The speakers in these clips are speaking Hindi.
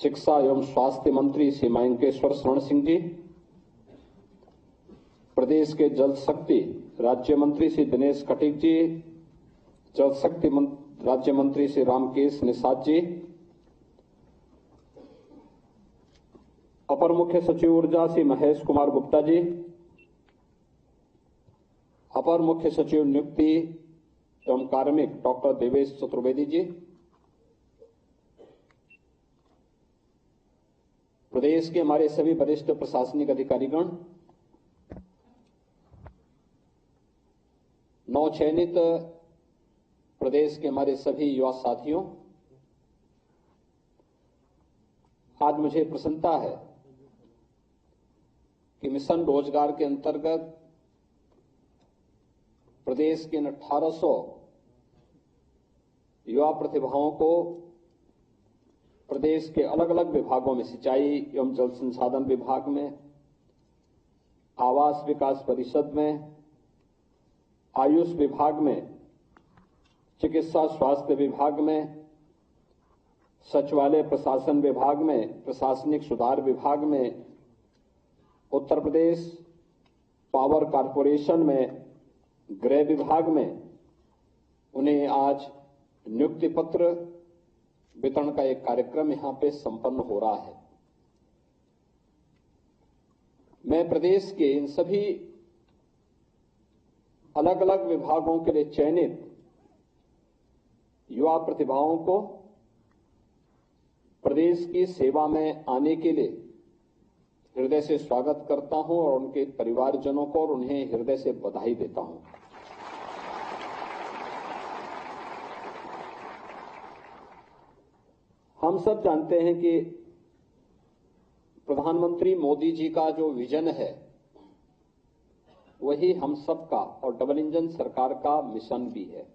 शिक्षा एवं स्वास्थ्य मंत्री श्री मयंकेश्वर शरण सिंह जी, प्रदेश के जल शक्ति राज्य मंत्री श्री दिनेश कटिक जी, जल शक्ति राज्य मंत्री श्री रामकेश निषाद जी, अपर मुख्य सचिव ऊर्जा श्री महेश कुमार गुप्ता जी, अपर मुख्य सचिव नियुक्ति एवं कार्मिक डॉक्टर देवेश चतुर्वेदी जी, प्रदेश के हमारे सभी वरिष्ठ प्रशासनिक अधिकारीगण, नवचयनित प्रदेश के हमारे सभी युवा साथियों, आज मुझे प्रसन्नता है कि मिशन रोजगार के अंतर्गत प्रदेश के 1800 युवा प्रतिभाओं को प्रदेश के अलग अलग विभागों में सिंचाई एवं जल संसाधन विभाग में, आवास विकास परिषद में, आयुष विभाग में, चिकित्सा स्वास्थ्य विभाग में, सचिवालय प्रशासन विभाग में, प्रशासनिक सुधार विभाग में, उत्तर प्रदेश पावर कॉरपोरेशन में, गृह विभाग में उन्हें आज नियुक्ति पत्र वितरण का एक कार्यक्रम यहां पे संपन्न हो रहा है। मैं प्रदेश के इन सभी अलग अलग विभागों के लिए चयनित युवा प्रतिभाओं को प्रदेश की सेवा में आने के लिए हृदय से स्वागत करता हूं और उनके परिवारजनों को और उन्हें हृदय से बधाई देता हूं। हम सब जानते हैं कि प्रधानमंत्री मोदी जी का जो विजन है वही हम सबका और डबल इंजन सरकार का मिशन भी है।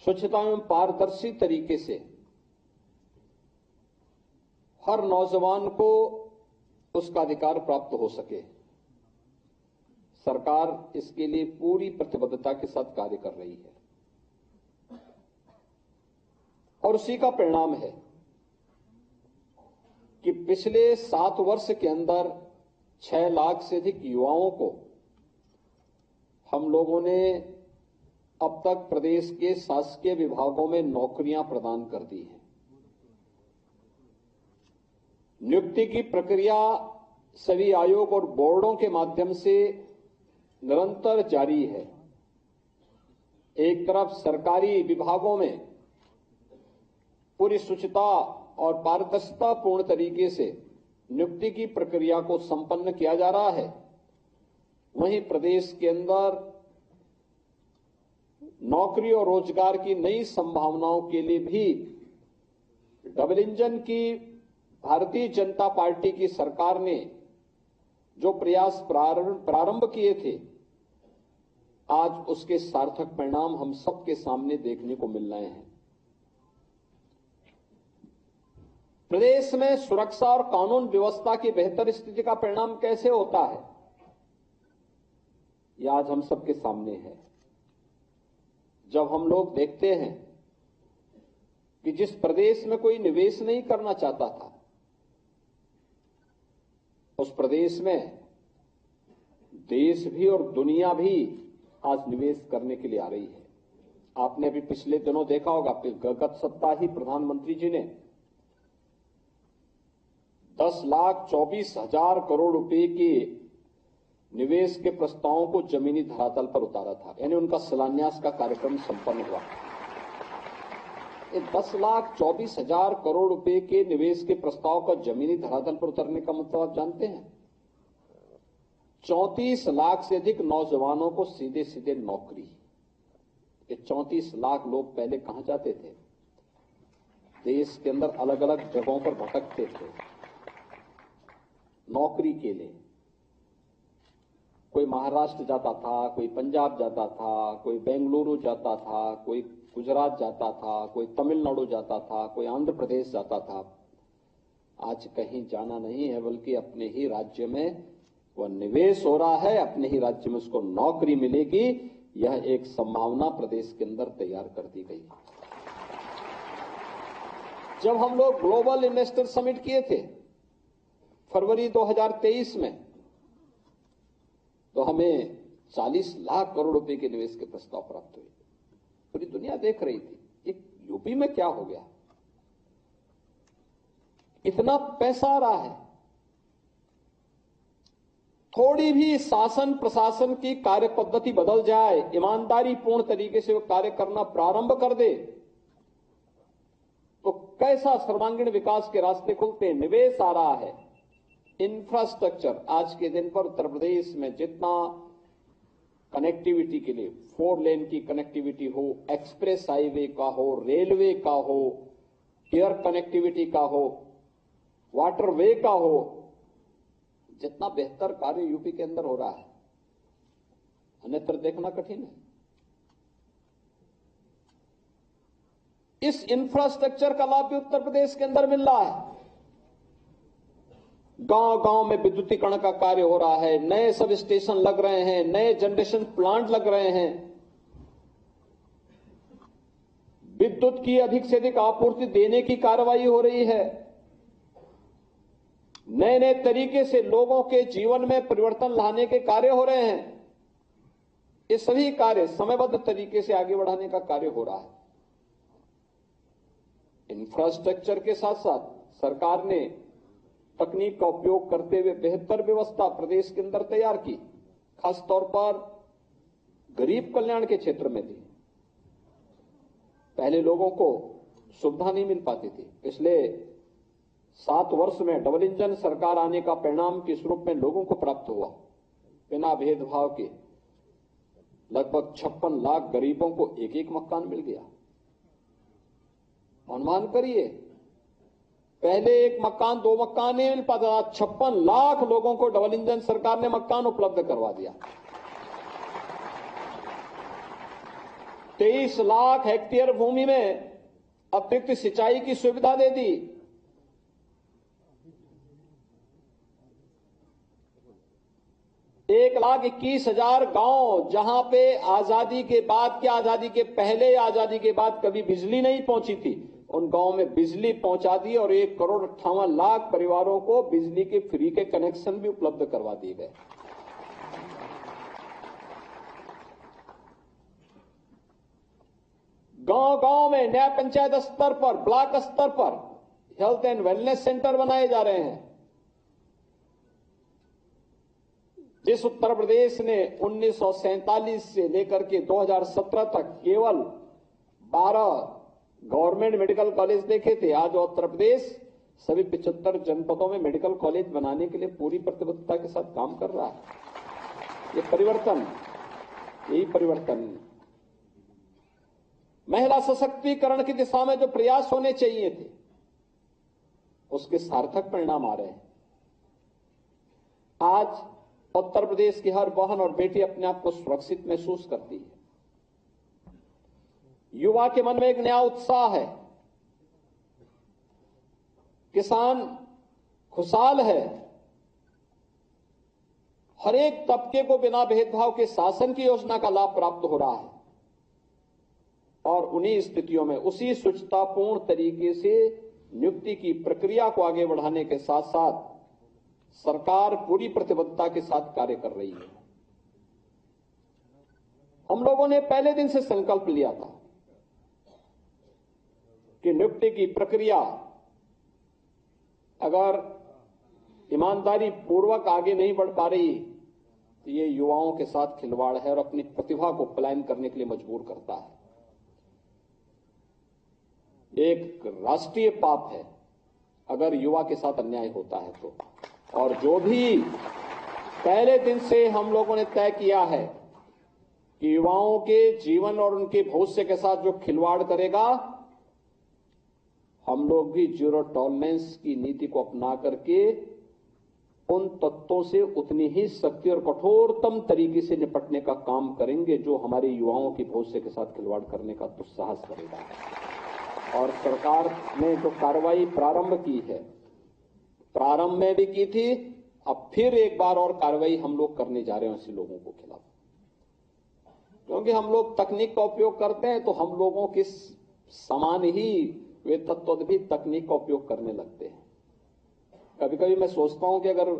स्वच्छता एवं पारदर्शी तरीके से हर नौजवान को उसका अधिकार प्राप्त हो सके, सरकार इसके लिए पूरी प्रतिबद्धता के साथ कार्य कर रही है और उसी का परिणाम है कि पिछले 7 वर्ष के अंदर 6 लाख से अधिक युवाओं को हम लोगों ने अब तक प्रदेश के शासकीय विभागों में नौकरियां प्रदान कर दी हैं। नियुक्ति की प्रक्रिया सभी आयोग और बोर्डों के माध्यम से निरंतर जारी है। एक तरफ सरकारी विभागों में पूरी शुचिता और पारदर्शिता पूर्ण तरीके से नियुक्ति की प्रक्रिया को संपन्न किया जा रहा है, वहीं प्रदेश के अंदर नौकरी और रोजगार की नई संभावनाओं के लिए भी डबल इंजन की भारतीय जनता पार्टी की सरकार ने जो प्रयास प्रारंभ किए थे, आज उसके सार्थक परिणाम हम सबके सामने देखने को मिल रहे हैं। प्रदेश में सुरक्षा और कानून व्यवस्था की बेहतर स्थिति का परिणाम कैसे होता है, यह आज हम सबके सामने है। जब हम लोग देखते हैं कि जिस प्रदेश में कोई निवेश नहीं करना चाहता था, उस प्रदेश में देश भी और दुनिया भी आज निवेश करने के लिए आ रही है। आपने अभी पिछले दिनों देखा होगा, गत सप्ताह ही प्रधानमंत्री जी ने 10,24,000 करोड़ रुपए के निवेश के प्रस्तावों को जमीनी धरातल पर उतारा था, यानी उनका शिलान्यास का कार्यक्रम संपन्न हुआ। 10,24,000 करोड़ रुपए के निवेश के प्रस्ताव का जमीनी धरातल पर उतरने का मतलब आप जानते हैं? 34 लाख से अधिक नौजवानों को सीधे सीधे नौकरी। ये 34 लाख लोग पहले कहां जाते थे? देश के अंदर अलग अलग जगहों पर भटकते थे नौकरी के लिए। कोई महाराष्ट्र जाता था, कोई पंजाब जाता था, कोई बेंगलुरु जाता था, कोई गुजरात जाता था, कोई तमिलनाडु जाता था, कोई आंध्र प्रदेश जाता था। आज कहीं जाना नहीं है, बल्कि अपने ही राज्य में वह निवेश हो रहा है, अपने ही राज्य में उसको नौकरी मिलेगी। यह एक संभावना प्रदेश के अंदर तैयार कर दी गई। जब हम लोग ग्लोबल इन्वेस्टर समिट किए थे फरवरी 2023 में, तो हमें 40 लाख करोड़ रुपए के निवेश के प्रस्ताव प्राप्त हुए। पूरी दुनिया देख रही थी एक यूपी में क्या हो गया, इतना पैसा आ रहा है। थोड़ी भी शासन प्रशासन की कार्य पद्धति बदल जाए, ईमानदारी पूर्ण तरीके से वो कार्य करना प्रारंभ कर दे, तो कैसा सर्वांगीण विकास के रास्ते खुलते हैं। निवेश आ रहा है, इंफ्रास्ट्रक्चर। आज के दिन पर उत्तर प्रदेश में जितना कनेक्टिविटी के लिए 4 लेन की कनेक्टिविटी हो, एक्सप्रेस हाईवे का हो, रेलवे का हो, एयर कनेक्टिविटी का हो, वाटरवे का हो, जितना बेहतर कार्य यूपी के अंदर हो रहा है, अन्यत्र देखना कठिन है। इस इंफ्रास्ट्रक्चर का लाभ भी उत्तर प्रदेश के अंदर मिल रहा है। गांव गांव में विद्युतीकरण का कार्य हो रहा है, नए सब स्टेशन लग रहे हैं, नए जनरेशन प्लांट लग रहे हैं, विद्युत की अधिक से अधिक आपूर्ति देने की कार्रवाई हो रही है, नए नए तरीके से लोगों के जीवन में परिवर्तन लाने के कार्य हो रहे हैं। ये सभी कार्य समयबद्ध तरीके से आगे बढ़ाने का कार्य हो रहा है। इंफ्रास्ट्रक्चर के साथ साथ सरकार ने तकनीक का उपयोग करते हुए बेहतर व्यवस्था प्रदेश के अंदर तैयार की, खासतौर पर गरीब कल्याण के क्षेत्र में भी। पहले लोगों को सुविधा नहीं मिल पाती थी। पिछले 7 वर्ष में डबल इंजन सरकार आने का परिणाम किस रूप में लोगों को प्राप्त हुआ, बिना भेदभाव के लगभग 56 लाख गरीबों को एक एक मकान मिल गया। अनुमान करिए, पहले 1 मकान 2 मकान नहीं मिल पाता, 56 लाख लोगों को डबल इंजन सरकार ने मकान उपलब्ध करवा दिया। 23 लाख हेक्टेयर भूमि में अतिरिक्त सिंचाई की सुविधा दे दी। एक 1,21,000 गांव, जहां पे आजादी के बाद क्या आजादी के पहले या आजादी के बाद कभी बिजली नहीं पहुंची थी, उन गांव में बिजली पहुंचा दी और 1,58,00,000 परिवारों को बिजली के फ्री के कनेक्शन भी उपलब्ध करवा दिए गए। गांव गांव में नया पंचायत स्तर पर, ब्लॉक स्तर पर हेल्थ एंड वेलनेस सेंटर बनाए जा रहे हैं। जिस उत्तर प्रदेश ने 1947 से लेकर के 2017 तक केवल 12 गवर्नमेंट मेडिकल कॉलेज देखे थे, आज उत्तर प्रदेश सभी 75 जनपदों में मेडिकल कॉलेज बनाने के लिए पूरी प्रतिबद्धता के साथ काम कर रहा है। ये परिवर्तन, यही परिवर्तन। महिला सशक्तिकरण की दिशा में जो प्रयास होने चाहिए थे, उसके सार्थक परिणाम आ रहे हैं। आज उत्तर प्रदेश की हर बहन और बेटी अपने आप को सुरक्षित महसूस करती है। युवा के मन में एक नया उत्साह है, किसान खुशहाल है, हर एक तबके को बिना भेदभाव के शासन की योजना का लाभ प्राप्त हो रहा है। और उन्हीं स्थितियों में उसी शुचितापूर्ण तरीके से नियुक्ति की प्रक्रिया को आगे बढ़ाने के साथ साथ सरकार पूरी प्रतिबद्धता के साथ कार्य कर रही है। हम लोगों ने पहले दिन से संकल्प लिया था कि नियुक्ति की प्रक्रिया अगर ईमानदारी पूर्वक आगे नहीं बढ़ पा रही तो ये युवाओं के साथ खिलवाड़ है और अपनी प्रतिभा को पलायन करने के लिए मजबूर करता है। एक राष्ट्रीय पाप है अगर युवा के साथ अन्याय होता है तो। और जो भी पहले दिन से हम लोगों ने तय किया है कि युवाओं के जीवन और उनके भविष्य के साथ जो खिलवाड़ करेगा, हम लोग भी जीरो टॉलरेंस की नीति को अपना करके उन तत्वों से उतनी ही सख्ती और कठोरतम तरीके से निपटने का काम करेंगे जो हमारे युवाओं के भविष्य के साथ खिलवाड़ करने का दुस्साहस करेगा। और सरकार ने जो कार्रवाई प्रारंभ की है, प्रारंभ में भी की थी, अब फिर एक बार और कार्रवाई हम लोग करने जा रहे हैं ऐसे लोगों को खिलाफ। क्योंकि हम लोग तकनीक का उपयोग करते हैं तो हम लोगों के समान ही वे तत्व भी तकनीक का उपयोग करने लगते हैं। कभी कभी मैं सोचता हूं कि अगर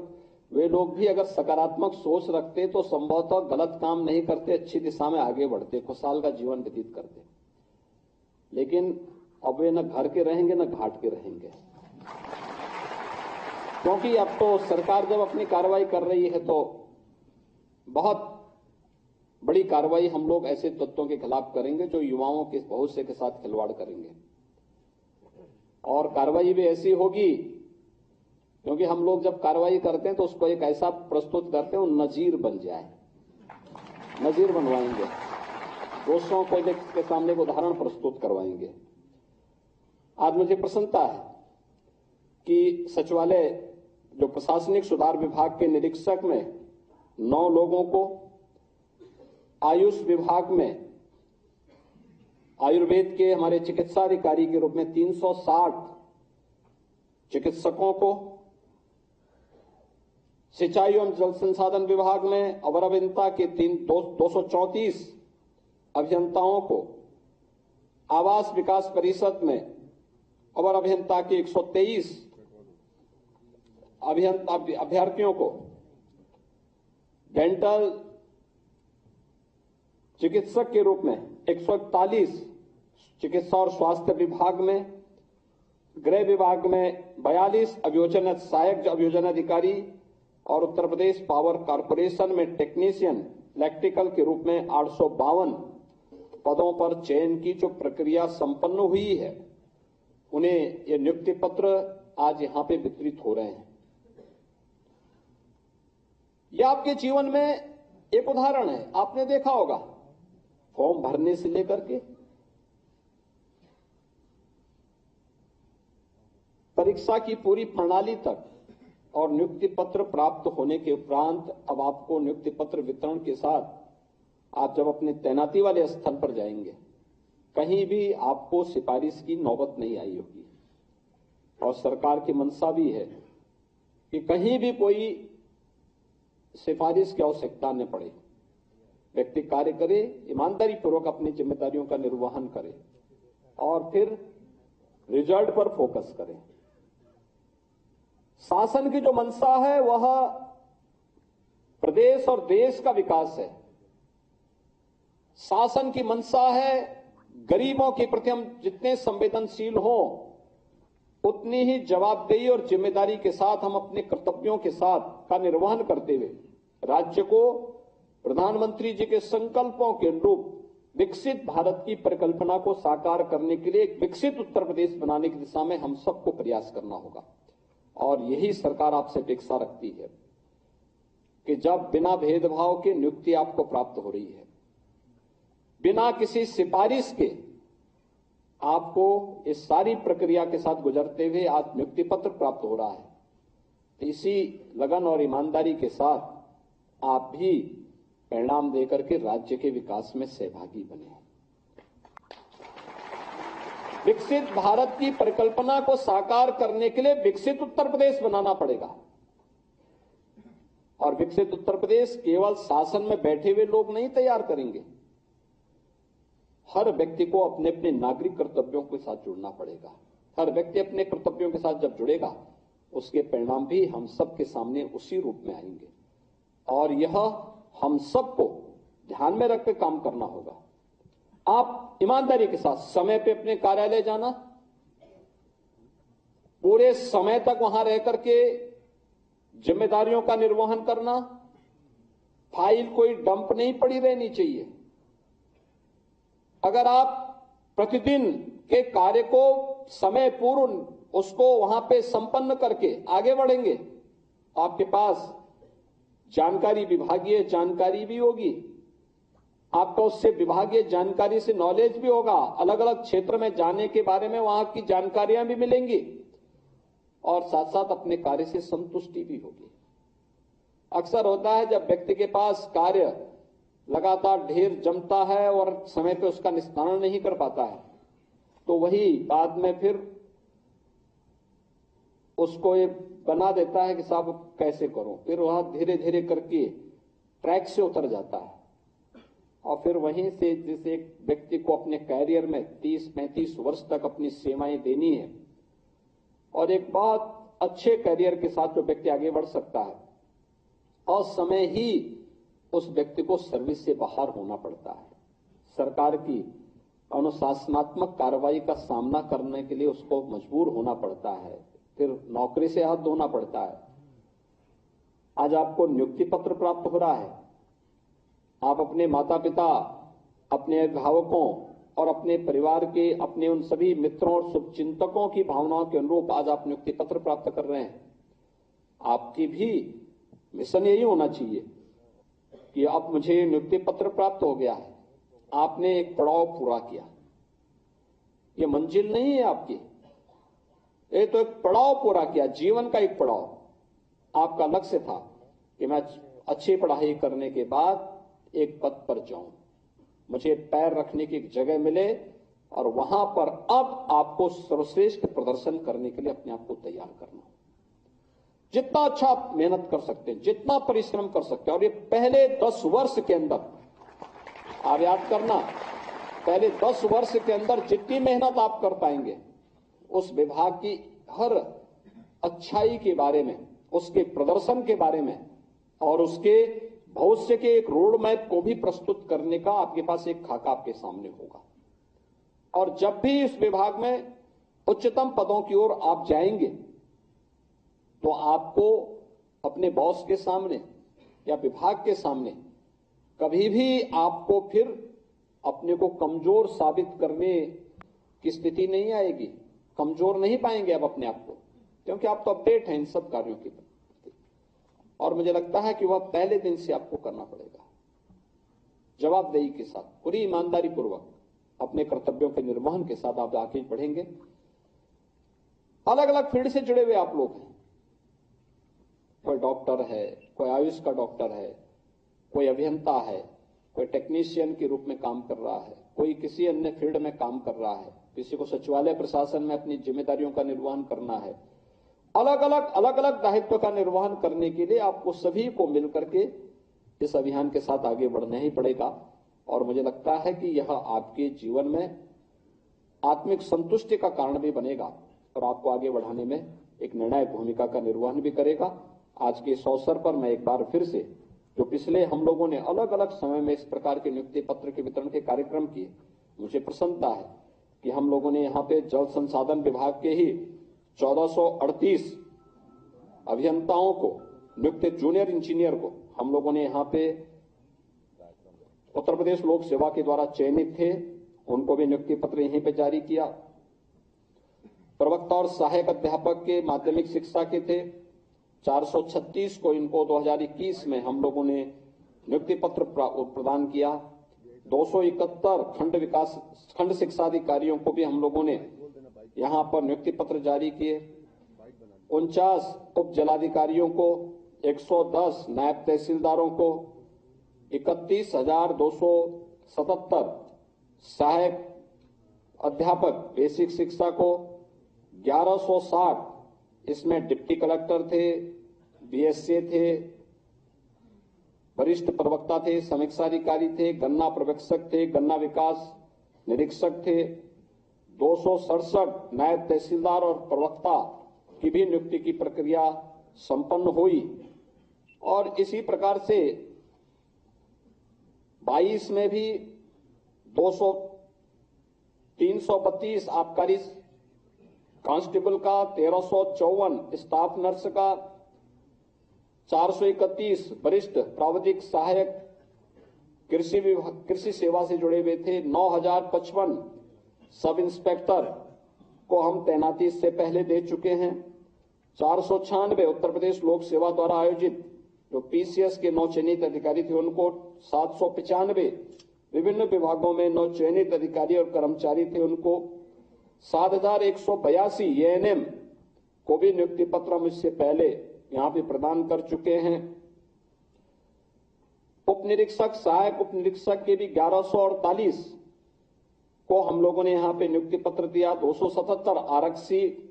वे लोग भी अगर सकारात्मक सोच रखते तो संभवतः गलत काम नहीं करते, अच्छी दिशा में आगे बढ़ते, खुशहाल का जीवन व्यतीत करते। लेकिन अब वे न घर के रहेंगे न घाट के रहेंगे, क्योंकि अब तो सरकार जब अपनी कार्रवाई कर रही है तो बहुत बड़ी कार्रवाई हम लोग ऐसे तत्वों के खिलाफ करेंगे जो युवाओं के भविष्य के साथ खिलवाड़ करेंगे। और कार्रवाई भी ऐसी होगी, क्योंकि हम लोग जब कार्रवाई करते हैं तो उसको एक ऐसा प्रस्तुत करते हैं वो नजीर बन जाए, नजीर बनवाएंगे, दोषों को के सामने एक उदाहरण प्रस्तुत करवाएंगे। आज मुझे प्रसन्नता है कि सचिवालय जो प्रशासनिक सुधार विभाग के निरीक्षक में 9 लोगों को, आयुष विभाग में आयुर्वेद के हमारे चिकित्सा अधिकारी के रूप में 360 चिकित्सकों को, सिंचाई एवं जल संसाधन विभाग में अवर अभियंता के 234 अभियंताओं को, आवास विकास परिषद में अवर अभियंता के 123 अभ्यर्थियों को, डेंटल चिकित्सक के रूप में 141 चिकित्सा और स्वास्थ्य विभाग में, गृह विभाग में 42 अभियोजन सहायक अभियोजन अधिकारी और उत्तर प्रदेश पावर कॉर्पोरेशन में टेक्नीशियन इलेक्ट्रिकल के रूप में 852 पदों पर चयन की जो प्रक्रिया संपन्न हुई है, उन्हें ये नियुक्ति पत्र आज यहां पे वितरित हो रहे हैं। यह आपके जीवन में एक उदाहरण है। आपने देखा होगा फॉर्म भरने से लेकर के परीक्षा की पूरी प्रणाली तक और नियुक्ति पत्र प्राप्त होने के उपरांत अब आपको नियुक्ति पत्र वितरण के साथ आप जब अपने तैनाती वाले स्थल पर जाएंगे, कहीं भी आपको सिफारिश की नौबत नहीं आई होगी। और सरकार की मंशा भी है कि कहीं भी कोई सिफारिश की आवश्यकता न पड़े, व्यक्ति कार्य करे, ईमानदारी पूर्वक अपनी जिम्मेदारियों का निर्वहन करे और फिर रिजल्ट पर फोकस करे। शासन की जो मंशा है वह प्रदेश और देश का विकास है। शासन की मंशा है गरीबों के प्रति हम जितने संवेदनशील हों, उतनी ही जवाबदेही और जिम्मेदारी के साथ हम अपने कर्तव्यों के साथ का निर्वहन करते हुए राज्य को प्रधानमंत्री जी के संकल्पों के अनुरूप विकसित भारत की परिकल्पना को साकार करने के लिए एक विकसित उत्तर प्रदेश बनाने की दिशा में हम सबको प्रयास करना होगा। और यही सरकार आपसे अपेक्षा रखती है कि जब बिना भेदभाव के नियुक्ति आपको प्राप्त हो रही है, बिना किसी सिफारिश के आपको इस सारी प्रक्रिया के साथ गुजरते हुए आज नियुक्ति पत्र प्राप्त हो रहा है, तो इसी लगन और ईमानदारी के साथ आप भी परिणाम देकर के राज्य के विकास में सहभागी बने। विकसित भारत की परिकल्पना को साकार करने के लिए विकसित उत्तर प्रदेश बनाना पड़ेगा। और विकसित उत्तर प्रदेश केवल शासन में बैठे हुए लोग नहीं तैयार करेंगे, हर व्यक्ति को अपने अपने नागरिक कर्तव्यों के साथ जुड़ना पड़ेगा। हर व्यक्ति अपने कर्तव्यों के साथ जब जुड़ेगा, उसके परिणाम भी हम सबके सामने उसी रूप में आएंगे। और यह हम सबको ध्यान में रखकर काम करना होगा। आप ईमानदारी के साथ समय पे अपने कार्यालय जाना, पूरे समय तक वहां रह करके जिम्मेदारियों का निर्वहन करना, फाइल कोई डंप नहीं पड़ी रहनी चाहिए। अगर आप प्रतिदिन के कार्य को समय पूर्व उसको वहां पे संपन्न करके आगे बढ़ेंगे, आपके पास जानकारी, विभागीय जानकारी भी होगी, आपको उससे विभागीय जानकारी से नॉलेज भी होगा, अलग अलग क्षेत्र में जाने के बारे में वहां की जानकारियां भी मिलेंगी और साथ साथ अपने कार्य से संतुष्टि भी होगी। अक्सर होता है जब व्यक्ति के पास कार्य लगातार ढेर जमता है और समय पे उसका निस्तारण नहीं कर पाता है, तो वही बाद में फिर उसको ये बना देता है कि साहब कैसे करूं, फिर वह धीरे धीरे करके ट्रैक से उतर जाता है। और फिर वहीं से जिस एक व्यक्ति को अपने कैरियर में 30-35 वर्ष तक अपनी सेवाएं देनी है और एक बहुत अच्छे कैरियर के साथ जो व्यक्ति आगे बढ़ सकता है, और समय ही उस व्यक्ति को सर्विस से बाहर होना पड़ता है। सरकार की अनुशासनात्मक कार्रवाई का सामना करने के लिए उसको मजबूर होना पड़ता है, फिर नौकरी से हाथ धोना पड़ता है। आज आपको नियुक्ति पत्र प्राप्त हो रहा है, आप अपने माता पिता, अपने अभिभावकों और अपने परिवार के, अपने उन सभी मित्रों और शुभचिंतकों की भावनाओं के अनुरूप आज आप नियुक्ति पत्र प्राप्त कर रहे हैं। आपकी भी मिशन यही होना चाहिए कि अब मुझे नियुक्ति पत्र प्राप्त हो गया है, आपने एक पड़ाव पूरा किया। ये मंजिल नहीं है आपकी, ये तो एक पड़ाव पूरा किया, जीवन का एक पड़ाव। आपका लक्ष्य था कि मैं अच्छी पढ़ाई करने के बाद एक पद पर जाऊं, मुझे पैर रखने की एक जगह मिले और वहां पर अब आपको सर्वश्रेष्ठ प्रदर्शन करने के लिए अपने आप को तैयार करना। जितना अच्छा आप मेहनत कर सकते हैं, जितना परिश्रम कर सकते हैं, और ये पहले 10 वर्ष के अंदर आप याद करना, पहले 10 वर्ष के अंदर जितनी मेहनत आप कर पाएंगे, उस विभाग की हर अच्छाई के बारे में, उसके प्रदर्शन के बारे में और उसके भविष्य के एक रोड मैप को भी प्रस्तुत करने का आपके पास एक खाका आपके सामने होगा। और जब भी इस विभाग में उच्चतम पदों की ओर आप जाएंगे तो आपको अपने बॉस के सामने या विभाग के सामने कभी भी आपको फिर अपने को कमजोर साबित करने की स्थिति नहीं आएगी। कमजोर नहीं पाएंगे आप अपने आप को, क्योंकि आप तो अपडेट हैं इन सब कार्यों की। और मुझे लगता है कि वह पहले दिन से आपको करना पड़ेगा, जवाबदेही के साथ, पूरी ईमानदारी पूर्वक अपने कर्तव्यों के निर्वहन के साथ आप आगे बढ़ेंगे। अलग अलग फील्ड से जुड़े हुए आप लोग हैं, कोई डॉक्टर है, कोई आयुष का डॉक्टर है, कोई अभियंता है, कोई टेक्नीशियन के रूप में काम कर रहा है, कोई किसी अन्य फील्ड में काम कर रहा है, किसी को सचिवालय प्रशासन में अपनी जिम्मेदारियों का निर्वहन करना है। अलग अलग दायित्व का निर्वहन करने के लिए आपको सभी को मिलकर के इस अभियान के साथ आगे बढ़ना ही पड़ेगा। और मुझे लगता है कि यह आपके जीवन में आत्मिक संतुष्टि का कारण भी बनेगा और आपको आगे बढ़ाने में एक निर्णायक भूमिका का निर्वहन भी करेगा। आज के इस अवसर पर मैं एक बार फिर से, जो पिछले हम लोगों ने अलग अलग समय में इस प्रकार के नियुक्ति पत्र के वितरण के कार्यक्रम किए, मुझे प्रसन्नता है कि हम लोगों ने यहाँ पे जल संसाधन विभाग के ही 1438 अभियंताओं को, नियुक्त जूनियर इंजीनियर को हम लोगों ने यहाँ पे उत्तर प्रदेश लोक सेवा के द्वारा चयनित थे, उनको भी नियुक्ति पत्र यहीं पे जारी किया। प्रवक्ता और सहायक अध्यापक के माध्यमिक शिक्षा के थे 436 को, इनको 2021 में हम लोगों ने नियुक्ति पत्र प्रदान किया। 271 खंड शिक्षा अधिकारियों को भी हम लोगों ने यहां पर नियुक्ति पत्र जारी किए। 49 उप जिलाधिकारियों को, 110 नायब तहसीलदारों को, 31,277 सहायक अध्यापक बेसिक शिक्षा को, 1160 इसमें डिप्टी कलेक्टर थे, बीएसए थे, वरिष्ठ प्रवक्ता थे, समीक्षा अधिकारी थे, गन्ना पर्यवेक्षक थे, गन्ना विकास निरीक्षक थे। 267 नायब तहसीलदार और प्रवक्ता की भी नियुक्ति की प्रक्रिया संपन्न हुई। और इसी प्रकार से 22 में भी 332 आबकारी कांस्टेबल का, 1354 स्टाफ नर्स का, 431 वरिष्ठ प्राविधिक सहायक कृषि सेवा से जुड़े हुए थे। 9055 सब इंस्पेक्टर को हम तैनाती से पहले दे चुके हैं। 496 उत्तर प्रदेश लोक सेवा द्वारा आयोजित जो पीसीएस के 9 चयनित अधिकारी थे उनको, 795 विभिन्न विभागों में 9 चयनित अधिकारी और कर्मचारी थे उनको, 7182 एएनएम को भी नियुक्ति पत्र मुझसे पहले यहां पे प्रदान कर चुके हैं। उप निरीक्षक, सहायक उप निरीक्षक के भी 1148 को हम लोगों ने यहां पे नियुक्ति पत्र दिया। 277 आरक्षी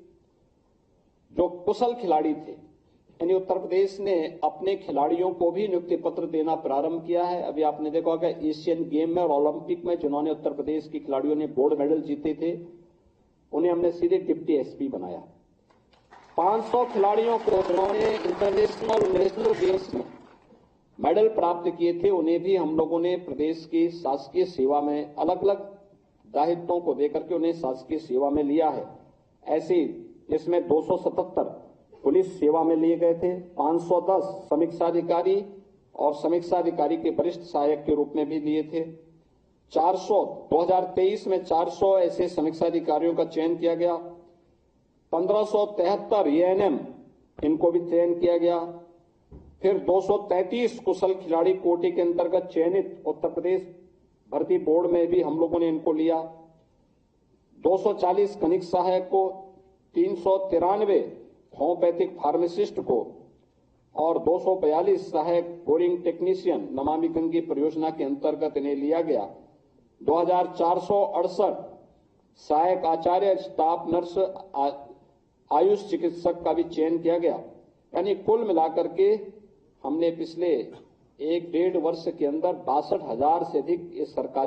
जो कुशल खिलाड़ी थे, यानी उत्तर प्रदेश ने अपने खिलाड़ियों को भी नियुक्ति पत्र देना प्रारंभ किया है। अभी आपने देखा होगा एशियन गेम में और ओलंपिक में जिन्होंने उत्तर प्रदेश के खिलाड़ियों ने गोल्ड मेडल जीते थे, उन्हें हमने सीधे डिप्टी एसपी बनाया। 500 खिलाड़ियों को जिन्होंने इंटरनेशनल नेशनल गेम्स में मेडल प्राप्त किए थे, उन्हें भी हम लोगों ने प्रदेश की शासकीय सेवा में अलग अलग दायित्वों को देकर के उन्हें शासकीय सेवा में लिया है। ऐसे जिसमें 277 पुलिस सेवा में लिए गए थे, 510 समीक्षाधिकारी और समीक्षाधिकारी के वरिष्ठ सहायक के रूप में भी लिए थे। 2023 में 400 ऐसे समीक्षाधिकारियों का चयन किया गया। 1573 एएनएम इनको भी चयन किया गया। फिर 233 कुशल खिलाड़ी कोटे के अंतर्गत चयनित उत्तर प्रदेश भर्ती बोर्ड में भी हम लोगों ने इनको लिया। 240 खनिज सहायक को, 393 होम्योपैथिक फार्मासिस्ट को और 242 सहायक बोरिंग टेक्नीशियन नमामि गंगे परियोजना के अंतर्गत इन्हें लिया गया। 2468 सहायक आचार्य, स्टाफ नर्स, आयुष चिकित्सक का भी चयन किया गया। यानी कुल मिलाकर के हमने पिछले 1-1.5 वर्ष के अंदर 62,000 से अधिक ये सरकारी